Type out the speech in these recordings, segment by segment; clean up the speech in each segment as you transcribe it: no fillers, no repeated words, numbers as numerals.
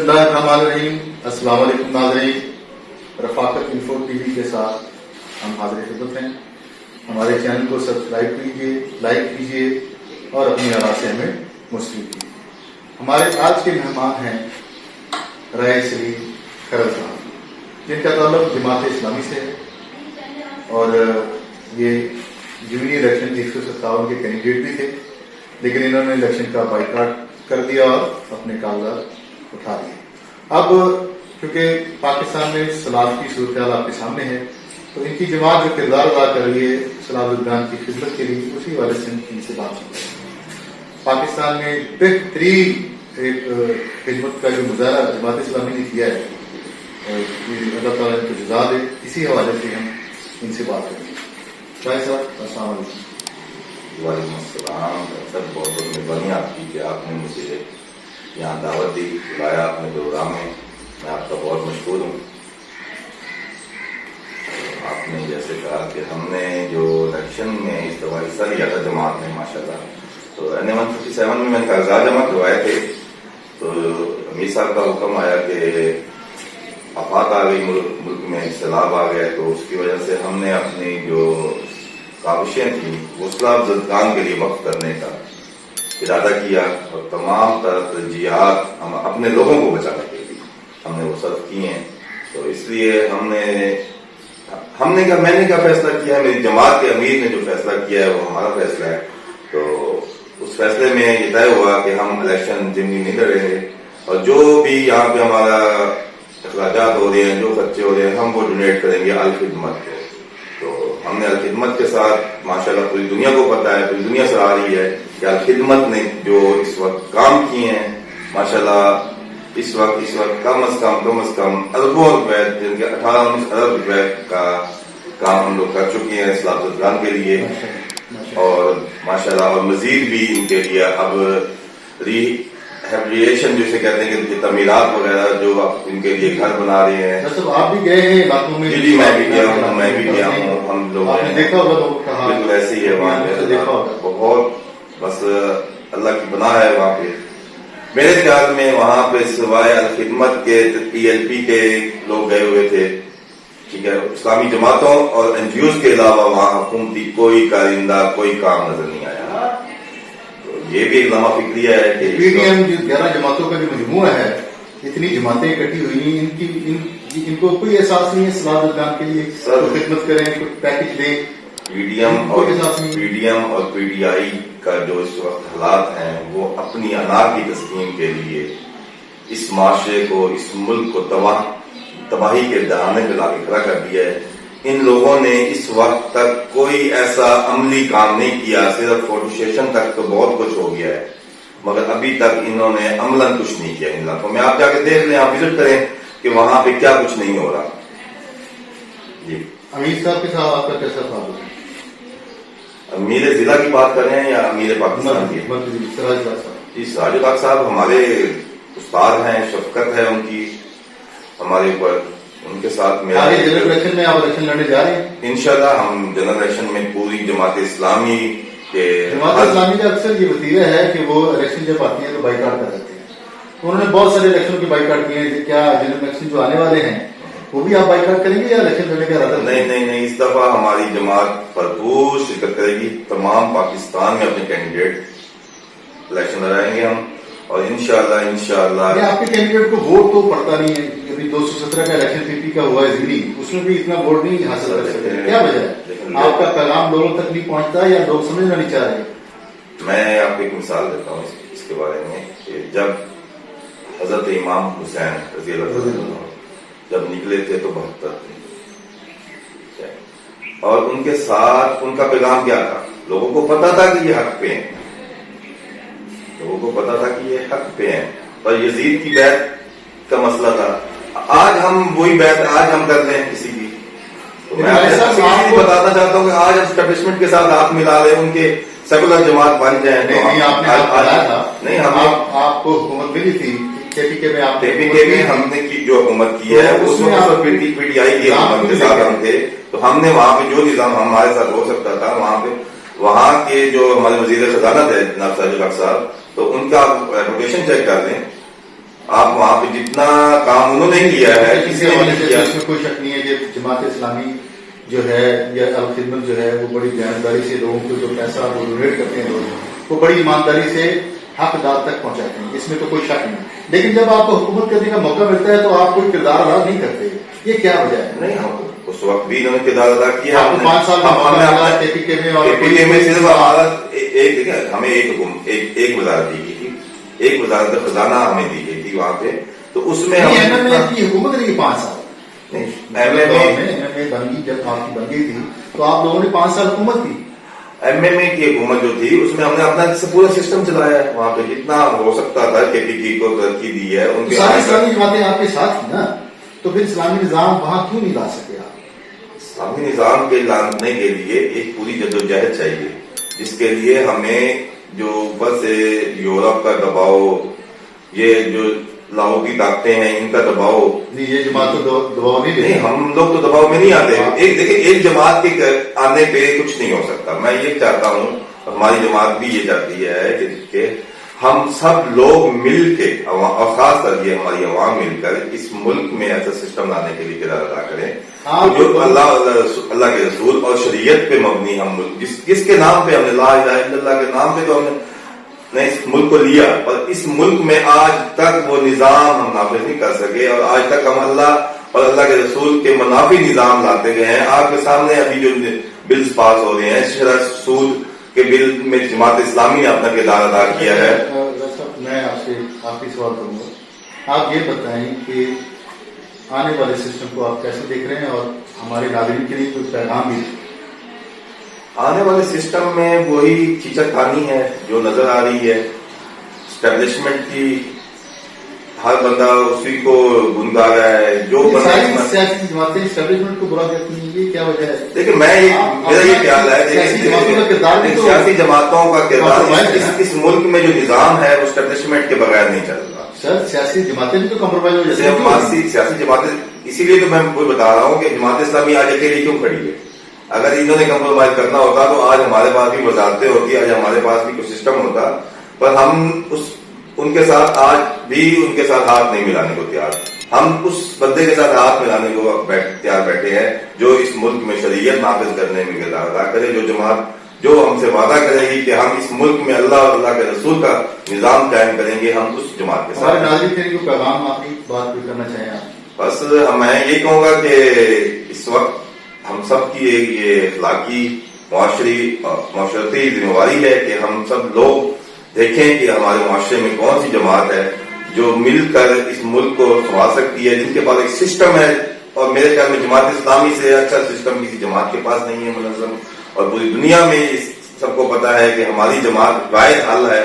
اللہ الرحمن الرحیم. السلام علیکم ناظرین. رفاقت انفو ٹی وی کے ساتھ ہم حاضر خدمت ہیں. ہمارے چینل کو سبسکرائب کیجیے، لائک کیجیے اور اپنی آراء سے ہمیں مشترک کیجیے. ہمارے آج کے مہمان ہیں رائے سلیم کھرل صاحب، جن کا تعلق جماعت اسلامی سے ہے اور یہ جونی الیکشن 157 کے کینڈیڈیٹ بھی تھے، لیکن انہوں نے الیکشن کا بائیکاٹ کر دیا اور اپنے کاغذات اٹھا دیے. اب کیونکہ پاکستان میں سلاد کی صورتحال آپ کے سامنے ہے، تو ان کی جماعت جو کردار ادا کر رہی ہے سلاد الدان کی خدمت کے لیے، اسی والے سے ان سے بات کرتے ہیں. پاکستان میں بہترین ایک خدمت کا جو مظاہرہ جماعت اسلامی نے کیا ہے، اللہ تعالیٰ ان کو جزا دے، اسی حوالے سے ہم ان سے بات کریں گے. شاہد صاحب السلام علیکم. وعلیکم السلام. سر بہت بہت مہربانی آپ کی کہ آپ نے مجھے یہاں دعوت دی، بلایا اپنے پروگرام میں آپ کا بہت مشکور ہوں. آپ نے جیسے کہا کہ ہم نے جو الیکشن میں اس دفعہ حصہ لیا تھا جماعت میں ماشاء اللہ، تو N157 میں نے کاغذات جمع کروائے تھے. تو امیر صاحب کا حکم آیا کہ آفات آ گئی، ملک میں سیلاب آ گئے، تو اس کی وجہ سے ہم نے اپنی جو کاوشیں تھیں حوصلہ افزا کے لیے وقف کرنے کا ارادہ کیا، اور تمام ترجیحات ہم اپنے لوگوں کو بچانے کے لیے ہم نے وہ صرف کی ہیں. تو اس لیے میں نے کیا فیصلہ کیا ہے، میری جماعت کے امیر نے جو فیصلہ کیا ہے وہ ہمارا فیصلہ ہے. تو اس فیصلے میں یہ طے ہوا کہ ہم الیکشن ضمنی نہیں لڑیں گے، اور جو بھی یہاں پہ ہمارا اخراجات ہو رہے ہیں، جو خرچے ہو رہے ہیں، ہم وہ ڈونیٹ کریں گے الخدمت کو. تو ہم نے الخدمت کے ساتھ ماشاءاللہ پوری دنیا کو پتا ہے، پوری دنیا سے آ رہی ہے کہ الخدمت نے جو اس وقت کام کیے ہیں ماشاءاللہ، اس وقت کم از کم اربوں روپے، جن کے 18-19 ارب روپے کا کام ہم لوگ کر چکے ہیں اسلام الدان کے لیے. اور ماشاءاللہ اور مزید بھی ان کے لیے اب ریہیبلیٹیشن جسے کہتے ہیں کہ تعمیرات وغیرہ جو ان کے لیے گھر بنا رہے ہیں. آپ بھی گئے ہیں علاقوں میں؟ جی میں بھی گیا ہوں. ہم لوگ بالکل ایسے ہی ہے وہاں پہ، بہت بس اللہ کی پناہ ہے وہاں پہ. میرے خیال میں وہاں پہ سوائے الخدمت کے PLP کے لوگ گئے ہوئے تھے، ٹھیک ہے، اسلامی جماعتوں اور NGOs کے علاوہ وہاں حکومتی کوئی کارندہ کوئی کام نظر نہیں آیا. تو یہ بھی ایک لمحہ فکریہ ہے کہ PDM جو 11 جماعتوں کا جو مجموعہ ہے، اتنی جماعتیں اکٹھی ہوئی ہیں، ان کو کوئی احساس نہیں ہے سلاد الدان کے لیے خدمت کریں، کوئی پیکج دیں. PDM اور PDI کا جو اس وقت حالات ہیں وہ اپنی انا کی تسکین کے لیے اس معاشرے کو، اس ملک کو تباہی کے دہانے پہ لا کے کھڑا کر دیا ہے. ان لوگوں نے اس وقت تک کوئی ایسا عملی کام نہیں کیا، صرف فوٹو سیشن تک تو بہت کچھ ہو گیا ہے، مگر ابھی تک انہوں نے عملاً کچھ نہیں کیا ان علاقوں میں. آپ جا کے دیکھ لیں، آپ وزٹ کریں کہ وہاں پہ کیا کچھ نہیں ہو رہا. جی امیر صاحب کے ساتھ آپ کا کیسا تعلق ہے؟ امیر ضلع کی بات کر رہے ہیں یا امیر پاکستان کی؟ جی سراج الحق صاحب ہمارے استاد ہیں، شفقت ہے ان کی ہمارے اوپر. ان کے ساتھ جنرل الیکشن میں آپ الیکشن لڑنے جا رہے ہیں؟ انشاءاللہ ہم جنرل الیکشن میں پوری جماعت اسلامی کا اکثر یہ وتیرہ ہے کہ وہ الیکشن جب آتی ہے تو بائیکاٹ کر دیتے ہیں. انہوں نے بہت سارے الیکشن کے بائیکاٹ کیے ہیں. کیا جنرل الیکشن جو آنے والے ہیں وہ بھی آپ بائیکاٹ کریں گے یا الیکشن لڑنے کا ارادہ؟ نہیں، اس دفعہ ہماری جماعت بھرپور شرکت کرے گی. تمام پاکستان میں اپنے کینڈیڈیٹ الیکشن لڑائیں گے ہم، اور انشاءاللہ آپ کے کینڈیڈیٹ کو ووٹ تو پڑتا نہیں ہے. ابھی 217 کا الیکشن PP کا ہوا ہے ضمنی، اس میں بھی اتنا ووٹ نہیں حاصل کر سکتے. کیا وجہ ہے؟ آپ کا پیغام لوگوں تک نہیں پہنچتا یا لوگ سمجھنا نہیں چاہ رہے؟ میں آپ کو ایک مثال دیتا ہوں اس کے بارے میں کہ جب حضرت امام حسین رضی اللہ عنہ جب نکلے تھے تو 72 تھے، اور ان کے ساتھ ان کا پیغام کیا تھا؟ لوگوں کو پتا تھا کہ یہ حق پہ ہیں، لوگوں کو پتا تھا کہ یہ حق پہ ہیں. اور یزید کی بیعت کا مسئلہ تھا. آج ہم وہی بیعت آج ہم کر لیں کسی کی، تو میں آپ کو بتانا چاہتا ہوں کہ آج اسٹیبلشمنٹ کے ساتھ ہاتھ ملا لیں، ان کے سیکولر جماعت بن جائیں. نہیں آپ کو حکومت ملی تھی KPK میں ہم نے جو حکومت کی ہے اس میں PDI کی حکومت کے ساتھ ہم تھے. تو ہم نے وہاں پہ جو نظام ہمارے ساتھ ہو سکتا تھا وہاں کے جو ہمارے وزیر خزانہ تھے جناب سراج الحق صاحب، تو ان کا ریپوٹیشن چیک کر لیں آپ وہاں پہ جتنا کام انہوں نے لیا ہے کسی نے نہیں کیا. اس میں کوئی شک نہیں ہے کہ جماعت اسلامی جو ہے یا الخدمت جو ہے وہ بڑی دیانتداری سے لوگوں کو جو پیسہ وہ ڈونیٹ کرتے ہیں لوگ وہ بڑی ایمانداری سے حق دار تک پہنچاتے ہیں. اس میں تو کوئی شک نہیں. لیکن جب آپ کو حکومت کرنے کا موقع ملتا ہے تو آپ کوئی کردار ادا نہیں کرتے. یہ کیا وجہ ہے؟ نہیں, ہم اس وقت بھی انہوں نے کردار ادا کیا. آپ کو 5 سال کا KPK میں صرف ہمارا ایک ہمیں ایک وزارت دی گئی تھی, ایک وزارت خزانہ ہمیں دی گئی تھی وہاں پہ. تو اس میں کی حکومت رہی 5 سال. بنگی جب آپ کی بن گئی تھی تو آپ لوگوں نے 5 سال حکومت کی. MMA کی حکومت جو تھی اس میں ہم نے اپنا پورا سسٹم چلایا ہے وہاں پہ جتنا ہو سکتا تھا. KPK کو ترقی دی ہے. ان کے ساری اسلامی جماعتیں آپ کے ساتھ تھی نا, تو پھر اسلامی نظام وہاں کیوں نہیں لا سکے آپ؟ اسلامی نظام کے لانے کے لیے ایک پوری جدوجہد چاہیے, جس کے لیے ہمیں جو اوپر سے یورپ کا دباؤ, یہ جو لاہوری طاقتیں ہیں ان کا دباؤ. یہ جماعت تو دباؤ نہیں, ہم لوگ تو دباؤ میں نہیں آتے. دیکھیں ایک جماعت کے آنے پہ کچھ نہیں ہو سکتا. میں یہ چاہتا ہوں, ہماری جماعت بھی یہ چاہتی ہے کہ ہم سب لوگ مل کے اور خاص کر یہ ہماری عوام مل کر اس ملک میں ایسا سسٹم لانے کے لیے کردار ادا کریں جو اللہ کے رسول اور شریعت پہ مبنی ہم ملک جس کے نام پہ ہم نے لا الہ الا اللہ کے نام پہ تو ہم نے اس ملک کو لیا, اور اس ملک میں آج تک وہ نظام ہم نافذ نہیں کر سکے, اور آج تک ہم اللہ اور اللہ کے رسول کے منافی نظام لاتے گئے ہیں. آپ کے سامنے ابھی جو بلز پاس ہو رہے ہیں, شرح سود کے بل میں جماعت اسلامی نے اپنا کردار ادا کیا ہے. میں آپ سے آخری سوال کروں گا, آپ یہ بتائیں کہ آنے والے سسٹم کو آپ کیسے دیکھ رہے ہیں, اور ہمارے ناظرین کے لیے کوئی پیغام بھی؟ آنے والے سسٹم میں وہی کھچڑ خانی ہے جو نظر آ رہی ہے. اسٹیبلشمنٹ کی ہر بندہ اسی کو گنگا رہا ہے. جو سیاسی جماعتیں اسٹیبلشمنٹ کو برا کہتی ہیں, یہ کیا وجہ ہے؟ دیکھیں میرا یہ خیال ہے سیاسی جماعتوں کا کردار اس ملک میں جو نظام ہے وہ اسٹیبلشمنٹ کے بغیر نہیں چل رہا. سر سیاسی جماعتیں بھی تو کمپرومائز ہو جاتی ہیں. سیاسی جماعتیں اسی لیے تو میں کوئی بتا رہا ہوں کہ جماعت اسلامی آج اکیلی کیوں کھڑی ہے. اگر انہوں نے کمپرومائز کرنا ہوتا تو آج ہمارے پاس بھی وزارتیں ہوتی, آج ہمارے پاس بھی کوئی سسٹم ہوتا, پر ہم ان کے ساتھ آج بھی ان کے ساتھ ہاتھ نہیں ملانے کو تیار. ہم اس بندے کے ساتھ ہاتھ ملانے کو تیار بیٹھے ہیں جو اس ملک میں شریعت نافذ کرنے میں کردار ادا کرے, جو جماعت جو ہم سے وعدہ کرے گی کہ ہم اس ملک میں اللہ اور اللہ کے رسول کا نظام قائم کریں گے, ہم اس جماعت کے ساتھ. ناظرین کو پیغام آپ کی بات بھی کرنا چاہیں آپ؟ بس میں یہ کہوں گا کہ اس وقت ہم سب کی یہ اخلاقی معاشرتی ذمہ داری ہے کہ ہم سب لوگ دیکھیں کہ ہمارے معاشرے میں کون سی جماعت ہے جو مل کر اس ملک کو سنبھال سکتی ہے, جن کے پاس ایک سسٹم ہے. اور میرے خیال میں جماعت اسلامی سے اچھا سسٹم کسی جماعت کے پاس نہیں ہے منظم, اور پوری دنیا میں سب کو پتا ہے کہ ہماری جماعت واحد حل ہے,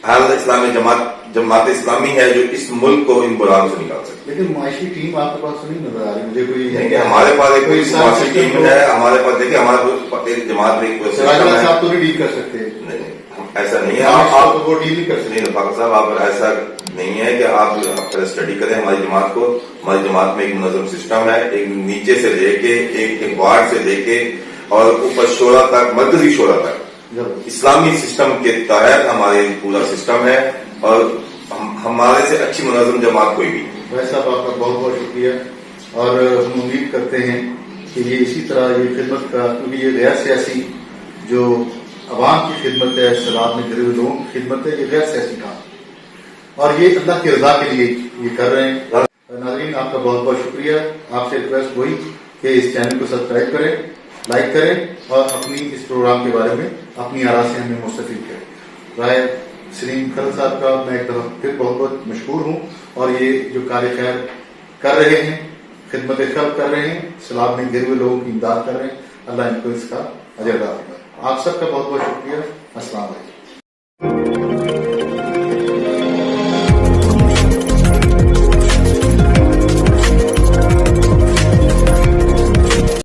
حل اسلامی جماعت اسلامی ہے جو اس ملک کو ان بحران سے نکال سکتی ہے. لیکن معاشی ٹیم آپ کے پاس تو نہیں نظر آ رہی مجھے کوئی. نہیں, ہمارے پاس ایک معاشی ٹیم ہے, ہمارے پاس دیکھیں ہمارے جماعت میں آپ تو نہیں ڈیل کر سکتے. ایسا نہیں ہے, آپ وہ ڈیل نہیں کر سکتے. فاروق صاحب آپ ایسا نہیں ہے کہ آپ اسٹڈی کریں ہماری جماعت کو. ہماری جماعت میں ایک منظم سسٹم ہے, ایک نیچے سے لے کے ایک وارڈ سے لے کے اور اوپر شورا تک, مرکزی شورا تک اسلامی سسٹم کے تحت ہمارے پورا سسٹم ہے, اور ہمارے سے اچھی منظم جماعت کوئی بھی. بھائی صاحب آپ کا بہت بہت شکریہ, اور ہم امید کرتے ہیں کہ یہ اسی طرح یہ خدمت کا, کیونکہ یہ غیر سیاسی جو عوام کی خدمت ہے, سلاد میں گرے ہوئے لوگوں کی خدمت ہے, یہ غیر سیاسی کام, اور یہ اللہ کی رضا کے لیے یہ کر رہے ہیں. ناظرین آپ کا بہت بہت شکریہ. آپ سے ریکویسٹ ہوئی کہ اس چینل کو سبسکرائب کریں, لائک کریں, اور اپنی اس پروگرام کے بارے میں اپنی آراء سے ہمیں مستفید کریں. رائے سلیم کھل صاحب کا میں ایک دفعہ پھر بہت بہت مشکور ہوں, اور یہ جو کار خیر کر رہے ہیں, خدمت خلق کر رہے ہیں, سیلاب میں گرے ہوئے لوگوں کی امداد کر رہے ہیں, اللہ ان کو اس کا اجر عطا فرمائے. آپ سب کا بہت بہت شکریہ. السلام علیکم.